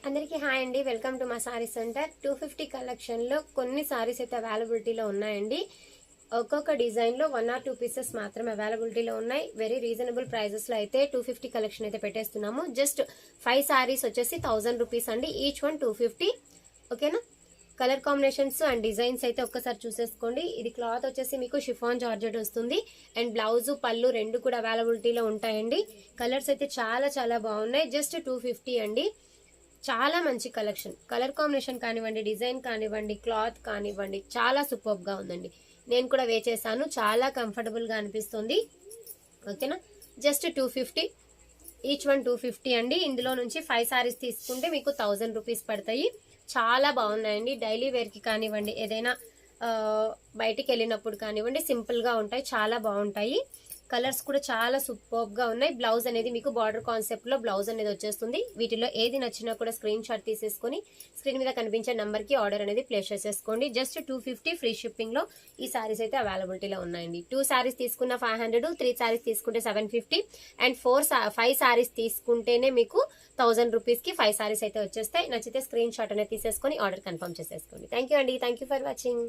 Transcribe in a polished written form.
అందరికీ హాయ్ అండి. Welcome to మా సారీ సెంటర్. 250 కలెక్షన్ లో కొన్ని సారీస్ అయితే అవైలబిలిటీలో ఉన్నాయండి. ఒక్కొక్క డిజైన్ లో 1 or 2 పీసెస్ మాత్రమే అవైలబిలిటీలో ఉన్నాయి. వెరీ రీజనబుల్ ప్రైజెస్ లో అయితే 250 కలెక్షన్ అయితే పెట్టేస్తున్నాము. జస్ట్ 5 సారీస్ వచ్చేసి 1000 రూపీస్ అండి. Each one 250. ఓకేనా? కలర్ కాంబినేషన్స్ అండ్ డిజైన్స్ అయితే ఒక్కసారి చూసేసుకోండి. ఇది క్లాత్ వచ్చేసి మీకు షిఫాన్ జార్జెట్ వస్తుంది అండ్ బ్లౌజ్ పళ్ళు రెండు కూడా అవైలబిలిటీలో ఉంటాయండి. కలర్స్ అయితే చాలా చాలా బాగున్నాయి. జస్ట్ 250 అండి. చాలా మంచి కలెక్షన్. కలర్ కాంబినేషన్ కానివ్వండి, డిజైన్ కానివ్వండి, క్లాత్ కానివ్వండి, చాలా సూపర్ గా ఉందండి. నేను కూడా వే చేశాను, చాలా కంఫర్టబుల్ గా అనిపిస్తుంది. ఓకేనా? జస్ట్ 250, ఈచ్ వన్ 250 అండి. ఇందులో నుంచి 5 సారీస్ తీసుకుంటే మీకు 1000 రూపీస్ పడతాయి. చాలా బాగున్నాయండి. డైలీ వేర్ కి కానివ్వండి, ఏదైనా బయటికి వెళ్ళినప్పుడు కానివ్వండి, సింపుల్ గా ఉంటాయి, చాలా బాగుంటాయి. కలర్స్ కూడా చాలా సూపర్ గా ఉన్నాయి. బ్లౌజ్ అనేది మీకు బార్డర్ కాన్సెప్ట్ లో బ్లౌజ్ అనేది వచ్చేస్తుంది. వీటిలో ఏది నచ్చినా కూడా స్క్రీన్ షాట్ తీసేసుకుని స్క్రీన్ మీద కనిపించే నంబర్ కి ఆర్డర్ అనేది ప్లేస్ చేసేసుకోండి. జస్ట్ 250 ఫ్రీ షిప్పింగ్ లో ఈ సారీస్ అయితే అవైలబిలిటీలో ఉన్నాయండి. 2 సారీస్ తీసుకున్న 500, 3 సారీస్ తీసుకుంటే 750 అండ్ 5 సారీస్ తీసుకుంటేనే మీకు 1000 రూపీస్ కి 5 సారీస్ అయితే వచ్చేస్తాయి. నచ్చితే స్క్రీన్ షాట్ అనేది తీసేసుకుని ఆర్డర్ కన్ఫర్మ్ చేసేసుకోండి. థ్యాంక్ యూ అండి. Thank you for watching.